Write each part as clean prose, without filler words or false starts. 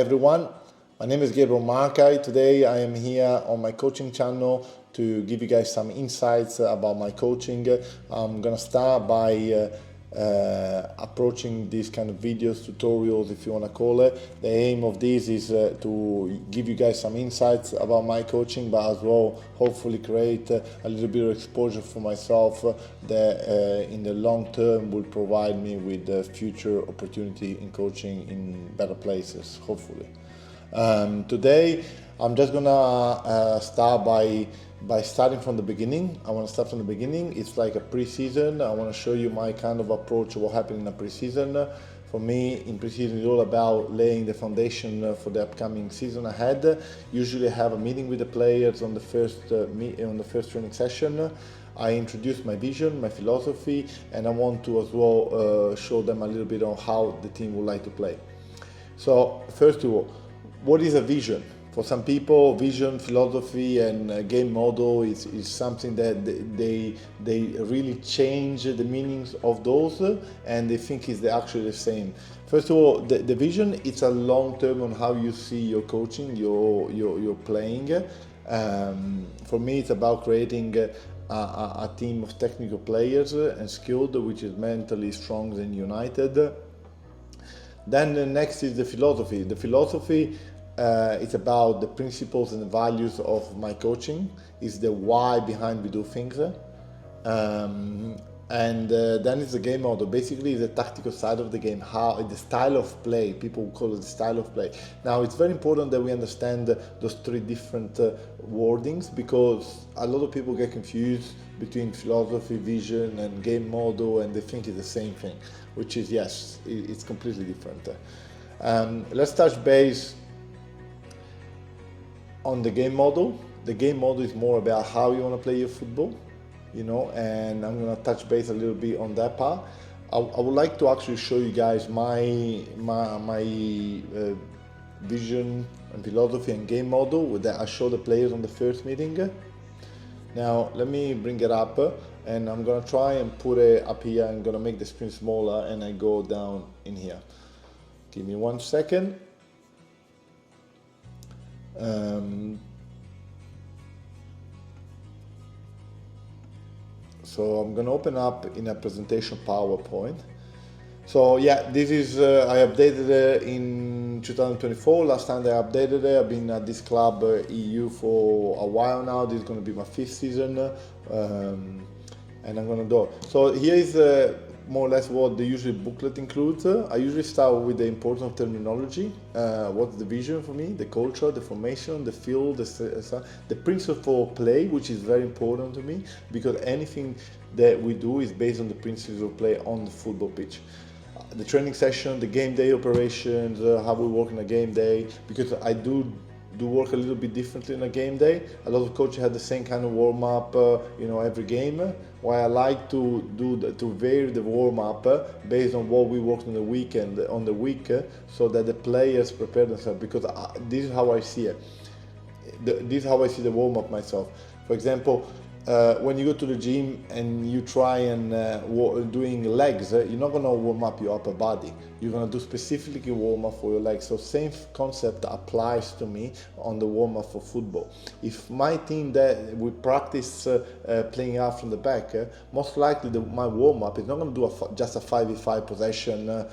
everyone, my name is Gabriel Markai. Today I am here on my coaching channel to give you guys some insights about my coaching. I'm gonna start by approaching these kind of videos, tutorials if you want to call it. The aim of this is to give you guys some insights about my coaching, but as well hopefully create a little bit of exposure for myself that in the long term will provide me with future opportunity in coaching in better places, hopefully. Today I'm just gonna start by starting from the beginning. I want to start from the beginning. It's like a pre-season. I want to show you my kind of approach of what happened in a pre-season. For me, in pre-season, it's all about laying the foundation for the upcoming season ahead. Usually, I have a meeting with the players on the first training session. I introduce my vision, my philosophy, and I want to as well show them a little bit on how the team would like to play. So, first of all, what is a vision? For some people, vision, philosophy, and game model is something that they really change the meanings of those, and they think it's actually the same. First of all, the vision, it's a long term on how you see your coaching, your playing. For me, it's about creating a team of technical players and skilled, which is mentally strong and united. Then the next is the philosophy. The philosophy, it's about the principles and the values of my coaching. It's the why behind we do things. Then it's the game model. Basically, it's the tactical side of the game, how the style of play. People call it the style of play. Now, it's very important that we understand those three different wordings, because a lot of people get confused between philosophy, vision, and game model, and they think it's the same thing, which is, yes, it's completely different. Let's touch base on the game model. The game model is more about how you want to play your football, and I'm going to touch base a little bit on that part. I would like to actually show you guys my vision and philosophy and game model that I show the players on the first meeting. Now, let me bring it up, and I'm going to try and put it up here. I'm going to make the screen smaller, and I go down in here. Give me 1 second. So I'm going to open up in a presentation PowerPoint. So yeah, this is, I updated it in 2024. Last time I updated it, I've been at this club EU for a while now. This is going to be my 5th season, and I'm going to do. So here is more or less what the usual booklet includes. I usually start with the importance of terminology. What's the vision for me? The culture, the formation, the field, the principle of play, which is very important to me, because anything that we do is based on the principles of play on the football pitch. The training session, the game day operations, how we work in a game day, because I do work a little bit differently in a game day. A lot of coaches have the same kind of warm up, every game. Why I like to vary the warm up based on what we worked on the weekend, on the week, so that the players prepare themselves. Because this is how I see it. This is how I see the warm up myself. For example, when you go to the gym and you try and doing legs, you're not gonna warm up your upper body. You're gonna do specifically warm up for your legs. So same concept applies to me on the warm up for football. If my team that we practice playing out from the back, most likely my warm up is not gonna do just a 5v5 possession,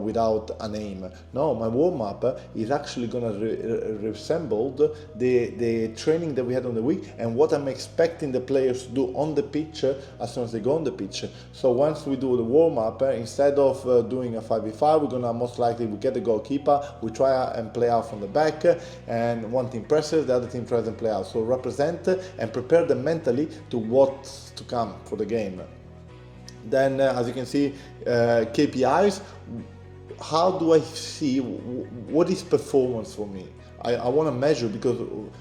without an aim. No, my warm up is actually gonna resemble the training that we had on the week and what I'm expecting the players to do on the pitch as soon as they go on the pitch. So once we do the warm up, instead of doing a 5v5, we're gonna most likely we get the goalkeeper, we try and play out from the back, and one team presses, the other team tries and play out. So represent and prepare them mentally to what's to come for the game. Then as you can see, KPIs, how do I see what is performance for me? I want to measure, because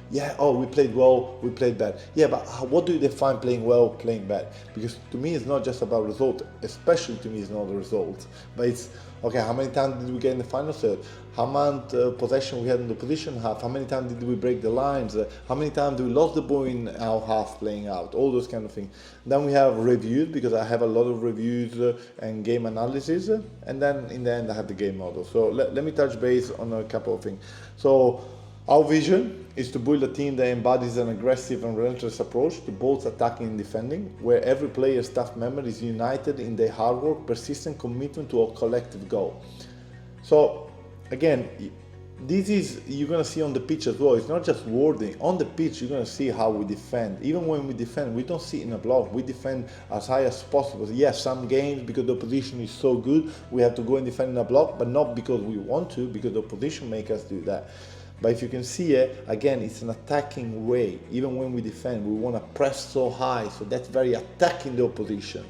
we played well, we played bad. Yeah, but what do you define playing well, playing bad? Because to me it's not just about result, especially to me it's not the result, but it's Okay, how many times did we get in the final third? How much possession we had in the position half? How many times did we break the lines? How many times did we lost the ball in our half playing out? All those kind of things. Then we have reviews, because I have a lot of reviews and game analysis. And then in the end I have the game model. So let me touch base on a couple of things. So our vision is to build a team that embodies an aggressive and relentless approach to both attacking and defending, where every player, staff member is united in their hard work, persistent commitment to a collective goal. So again, this is, you're going to see on the pitch as well. It's not just wording. On the pitch, you're going to see how we defend. Even when we defend, we don't sit in a block. We defend as high as possible. Yes, some games, because the opposition is so good, we have to go and defend in a block, but not because we want to, because the opposition make us do that. But if you can see it, again, it's an attacking way. Even when we defend, we want to press so high, so that's very attacking the opposition.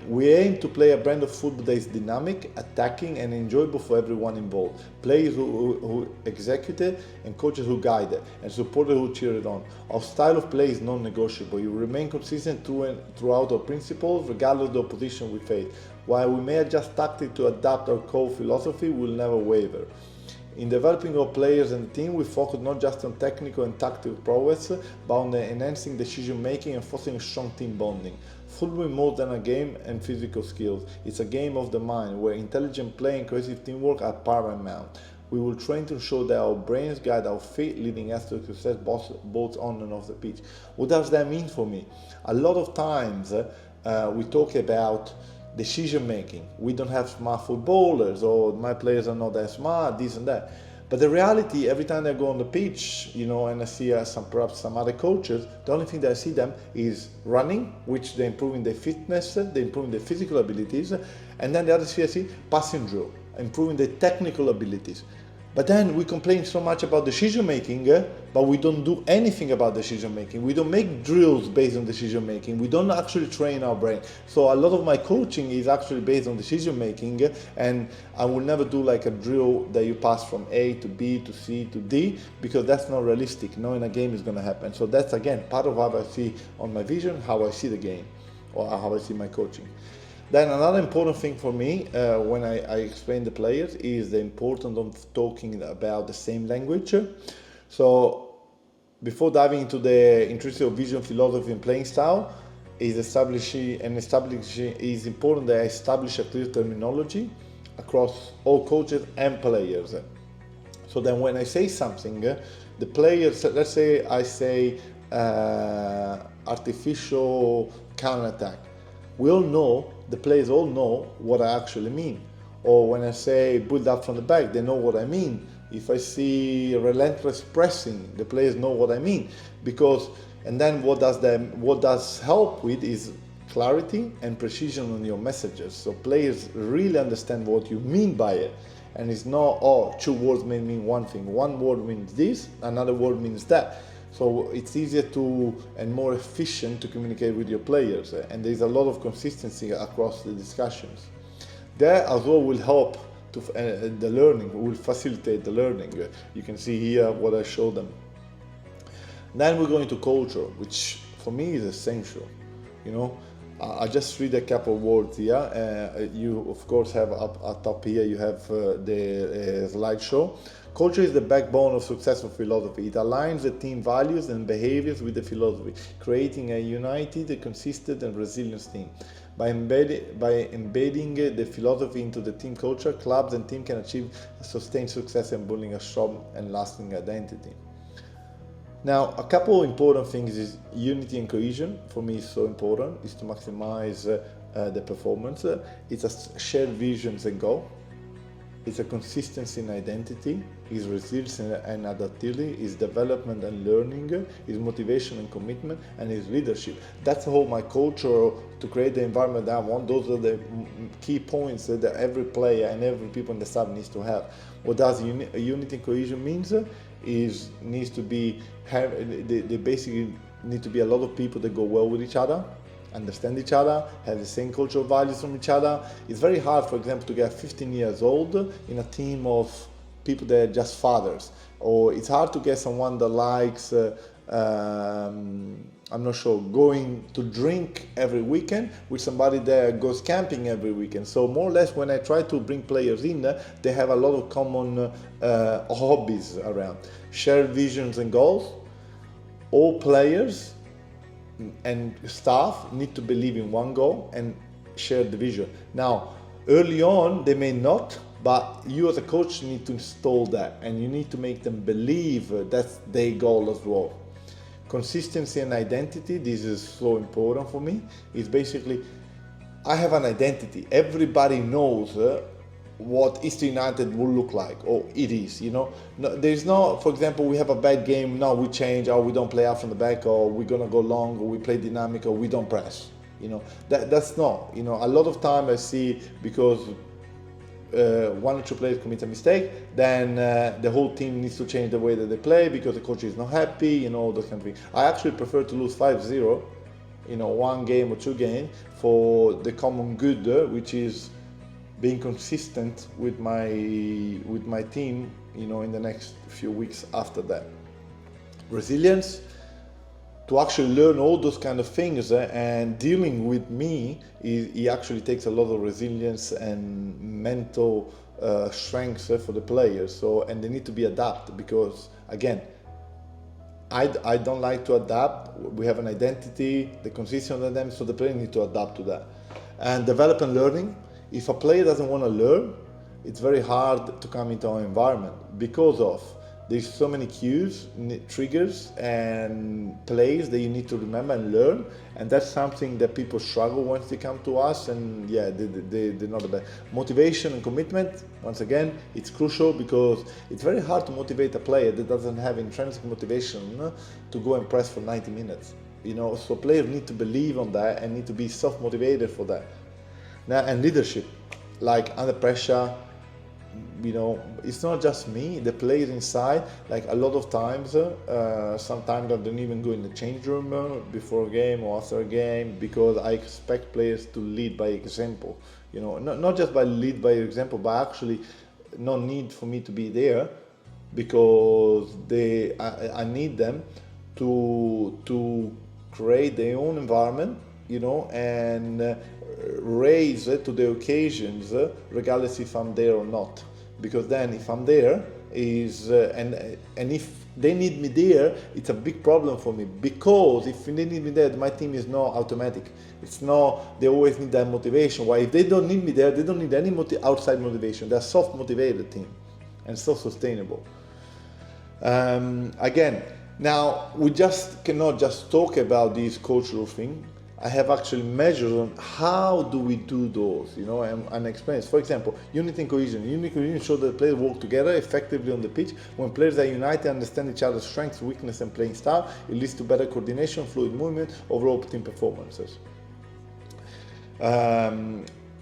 We aim to play a brand of football that is dynamic, attacking, and enjoyable for everyone involved. Players who execute it, and coaches who guide it, and supporters who cheer it on. Our style of play is non-negotiable. You remain consistent throughout our principles, regardless of the opposition we face. While we may adjust tactics to adapt our core philosophy, we will never waver. In developing our players and the team, we focus not just on technical and tactical prowess, but on enhancing decision making and fostering strong team bonding. Football is more than a game and physical skills. It's a game of the mind, where intelligent play and cohesive teamwork are paramount. We will train to ensure that our brains guide our feet, leading us to success both on and off the pitch. What does that mean for me? A lot of times we talk about decision making. We don't have smart footballers, or my players are not that smart, this and that. But the reality, every time I go on the pitch, and I see perhaps some other coaches, the only thing that I see them is running, which they're improving their fitness, they're improving their physical abilities, and then the other thing I see, passing drill, improving their technical abilities. But then we complain so much about decision making, but we don't do anything about decision making. We don't make drills based on decision making. We don't actually train our brain. So a lot of my coaching is actually based on decision making, and I will never do like a drill that you pass from A to B to C to D, because that's not realistic. No, in a game is going to happen. So that's, again, part of how I see on my vision, how I see the game, or how I see my coaching. Then another important thing for me when I explain the players is the importance of talking about the same language. So before diving into the intrinsic vision, philosophy, and playing style, is important that I establish a clear terminology across all coaches and players. So then when I say something, the players, let's say I say artificial counterattack, the players all know what I actually mean. Or when I say build up from the back, they know what I mean. If I see relentless pressing, the players know what I mean. And then what does help with is clarity and precision on your messages. So players really understand what you mean by it. And it's not, two words may mean one thing. One word means this, another word means that. So it's easier and more efficient to communicate with your players, and there's a lot of consistency across the discussions. That as well will help the learning, will facilitate the learning. You can see here what I showed them. Then we're going to culture, which for me is essential. I just read a couple of words here. You of course have up top here, you have the slideshow. Culture is the backbone of successful philosophy. It aligns the team values and behaviors with the philosophy, creating a united, consistent, and resilient team. By embedding the philosophy into the team culture, clubs and teams can achieve sustained success and building a strong and lasting identity. Now, a couple of important things is unity and cohesion. For me, is so important, is to maximize the performance. It's a shared visions and goal. It's a consistency in identity, is resilience and adaptability, is development and learning, is motivation and commitment, and is leadership. That's the whole my culture to create the environment that I want. Those are the key points that every player and every people in the staff needs to have. What does unity and cohesion means? They basically need to be a lot of people that go well with each other, understand each other, have the same cultural values from each other. It's very hard, for example, to get 15 years old in a team of people that are just fathers. or it's hard to get someone that likes, I'm not sure, going to drink every weekend with somebody that goes camping every weekend. So more or less when I try to bring players in, they have a lot of common hobbies around. Shared visions and goals. All players and staff need to believe in one goal and share the vision. Now, early on, they may not, but you as a coach need to install that, and you need to make them believe that's their goal as well. Consistency and identity, this is so important for me. It's basically, I have an identity. Everybody knows what East United will look like, or it is, you know. No, there's no, for example, we have a bad game, now we change, or we don't play out from the back, or we're gonna go long, or we play dynamic, or we don't press. You know, that's not, you know, a lot of time I see because one or two players commit a mistake, then the whole team needs to change the way that they play because the coach is not happy, you know, those kind of things. I actually prefer to lose 5-0, you know, one game or two games for the common good, which is being consistent with my team, you know, in the next few weeks after that. Resilience, to actually learn all those kind of things and dealing with me, it actually takes a lot of resilience and mental strength for the players. So, and they need to be adapted because, again, I don't like to adapt. We have an identity, the consistency of them, so the player need to adapt to that. And develop and learning. If a player doesn't want to learn, it's very hard to come into our environment because of there's so many cues, triggers, and plays that you need to remember and learn, and that's something that people struggle once they come to us. And yeah, they're not the best. Motivation and commitment, once again, it's crucial because it's very hard to motivate a player that doesn't have intrinsic motivation to go and press for 90 minutes. You know, so players need to believe on that and need to be self-motivated for that. Now, and leadership, like under pressure, you know, it's not just me, the players inside, like a lot of times, sometimes I don't even go in the change room before a game or after a game because I expect players to lead by example, you know, not just by lead by example, but actually no need for me to be there because I need them to create their own environment, you know, and raise to the occasions regardless if I'm there or not, because then if I'm there and if they need me there, it's a big problem for me, because if they need me there, my team is not automatic. It's not, they always need that motivation. Why? If they don't need me there, they don't need any outside motivation. They're self-motivated team and self-sustainable. Again, now we just cannot just talk about these cultural things. I have actually measures on how do we do those, you know, and experience. For example, unity and cohesion. Unity and cohesion show that players work together effectively on the pitch. When players are united, understand each other's strengths, weakness, and playing style, it leads to better coordination, fluid movement, overall team performances.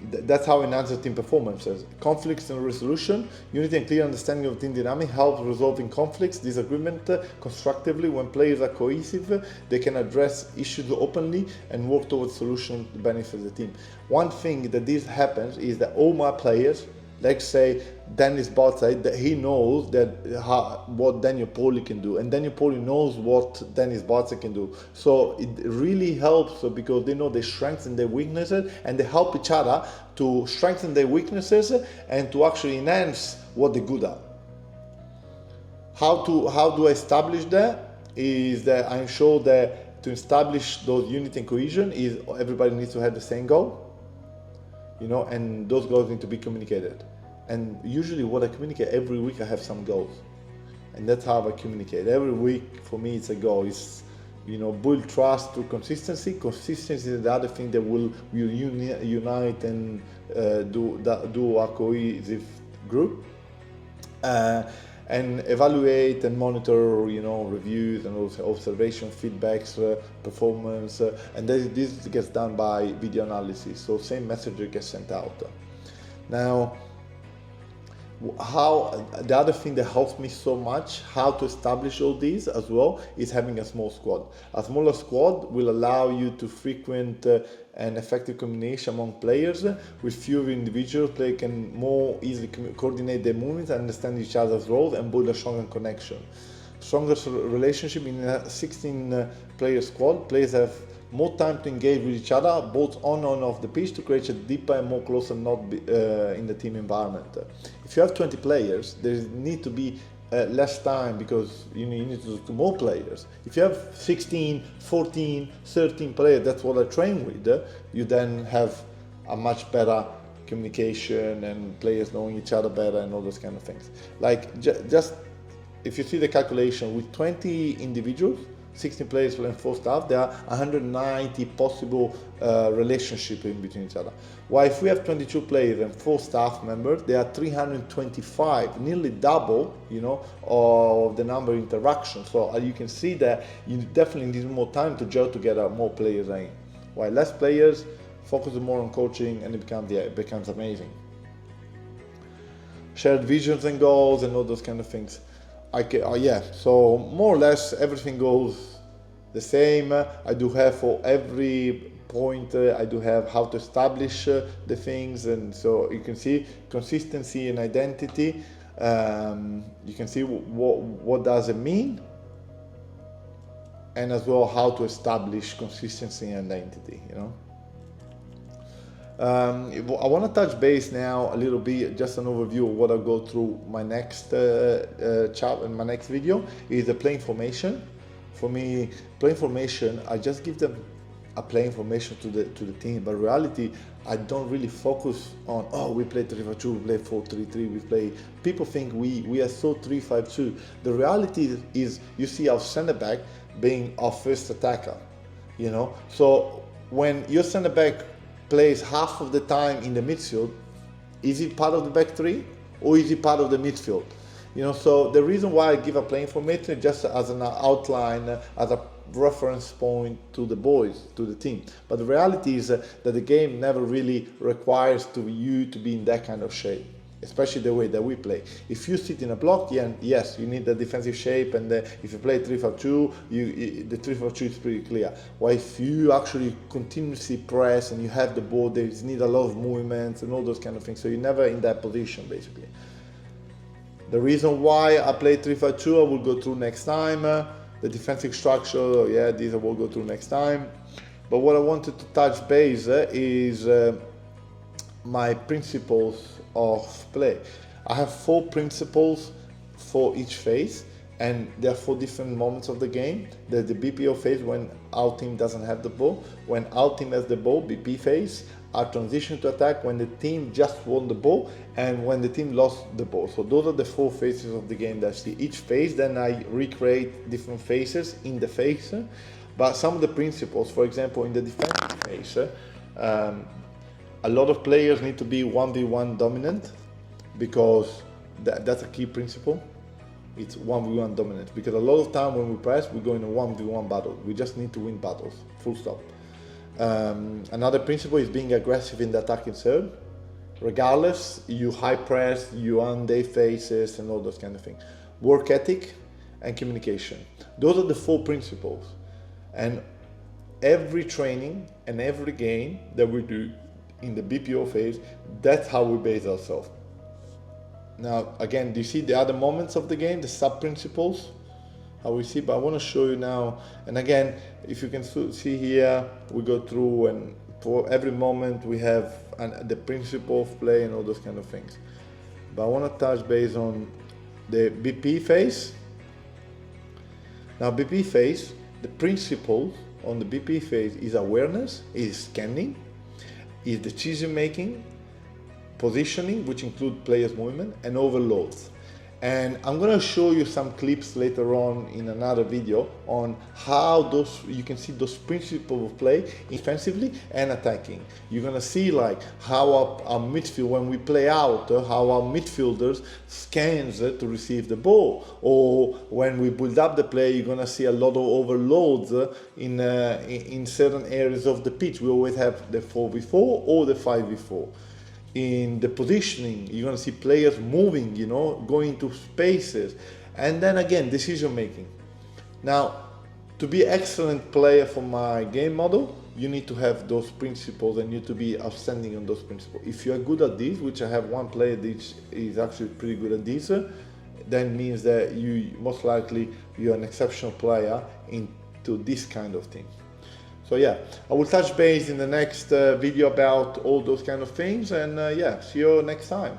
That's how it enhances team performances. Conflicts and resolution. Unity and clear understanding of team dynamic helps resolving conflicts, disagreement constructively. When players are cohesive, they can address issues openly and work towards solution to benefit the team. One thing that this happens is that all my players, let's say Dennis Barza, that he knows that what Daniel Poli can do, and Daniel Poli knows what Dennis Barza can do. So it really helps because they know their strengths and their weaknesses, and they help each other to strengthen their weaknesses and to actually enhance what they're good at. How do I establish that? Is that I'm sure that to establish those unity and cohesion is everybody needs to have the same goal, you know, and those goals need to be communicated. And usually what I communicate every week, I have some goals, and that's how I communicate. Every week for me it's a goal. It's, you know, build trust through consistency. Consistency is the other thing that will unite and do a cohesive group. And evaluate and monitor, you know, reviews and also observation, feedbacks, performance, and this gets done by video analysis. So same message gets sent out. Now, how the other thing that helps me so much how to establish all these as well is having a small squad. A smaller squad will allow you to frequent an effective communication among players. With fewer individuals, players can more easily coordinate their movements, understand each other's roles, and build a stronger connection. Stronger relationship in a 16 player squad. Players have more time to engage with each other, both on and off the pitch, to create a deeper and more closer knot in the team environment. If you have 20 players, there need to be less time because you need to do more players. If you have 16, 14, 13 players, that's what I train with, you then have a much better communication and players knowing each other better and all those kind of things. Like just if you see the calculation with 20 individuals, 16 players and 4 staff, there are 190 possible relationships in between each other. While if we have 22 players and 4 staff members, there are 325, nearly double, of the number of interactions. So you can see that you definitely need more time to gel together more players in. While less players, focus more on coaching, and it becomes amazing. Shared visions and goals and all those kind of things. So more or less everything goes the same. I do have for every point, I do have how to establish the things, and so you can see consistency and identity. You can see what does it mean, and as well how to establish consistency and identity. I want to touch base now a little bit, just an overview of what I'll go through my next chat in my next video is the play information. For me, play information, I just give them a play information to the team, but in reality, I don't really focus on, we play 3-5-2, we play 4-3-3, people think we are so 3-5-2. The reality is you see our center back being our first attacker, so when your center back plays half of the time in the midfield, is he part of the back three or is he part of the midfield? So the reason why I give a play information is just as an outline, as a reference point to the boys, to the team. But the reality is that the game never really requires you to be in that kind of shape, especially the way that we play. If you sit in a block, yes, you need the defensive shape, and if you play 3-5-2, the 3-5-2 is pretty clear. While if you actually continuously press and you have the ball, there need a lot of movements and all those kind of things, so you're never in that position, basically. The reason why I play 3-5-2, I will go through next time. The defensive structure, these I will go through next time. But what I wanted to touch base is my principles of play. I have 4 principles for each phase, and there are 4 different moments of the game. There's the BPO phase, when our team doesn't have the ball. When our team has the ball, BP phase. Our transition to attack, when the team just won the ball, and when the team lost the ball. So those are the 4 phases of the game that I see each phase. Then I recreate different phases in the phase. But some of the principles, for example, in the defensive phase, a lot of players need to be 1v1 dominant, because that's a key principle. It's 1v1 dominant, because a lot of time when we press, we go in a 1v1 battle. We just need to win battles, full stop. Another principle is being aggressive in the attacking third. Regardless, you high press, you on their faces and all those kind of things. Work ethic and communication. Those are the 4 principles. And every training and every game that we do in the BPO phase, that's how we base ourselves. Now, again, do you see the other moments of the game, the sub-principles? How we see, but I want to show you now. And again, if you can see here, we go through, and for every moment we have the principle of play and all those kind of things. But I want to touch base on the BP phase. Now, BP phase, the principle on the BP phase is awareness, is scanning, is decision making, positioning, which include players' movement, and overloads. And I'm going to show you some clips later on in another video on how you can see those principles of play defensively and attacking. You're going to see like how our midfield, when we play out, how our midfielders scans to receive the ball. Or when we build up the play, you're going to see a lot of overloads in certain areas of the pitch. We always have the 4v4 or the 5v4. in the positioning. You're going to see players moving, you know, going to spaces. And then again, decision making. Now, to be an excellent player for my game model, you need to have those principles and you need to be outstanding on those principles. If you are good at this, which I have one player that is actually pretty good at this, then means that you most likely you're an exceptional player into this kind of thing. So yeah, I will touch base in the next video about all those kind of things, and yeah, see you next time.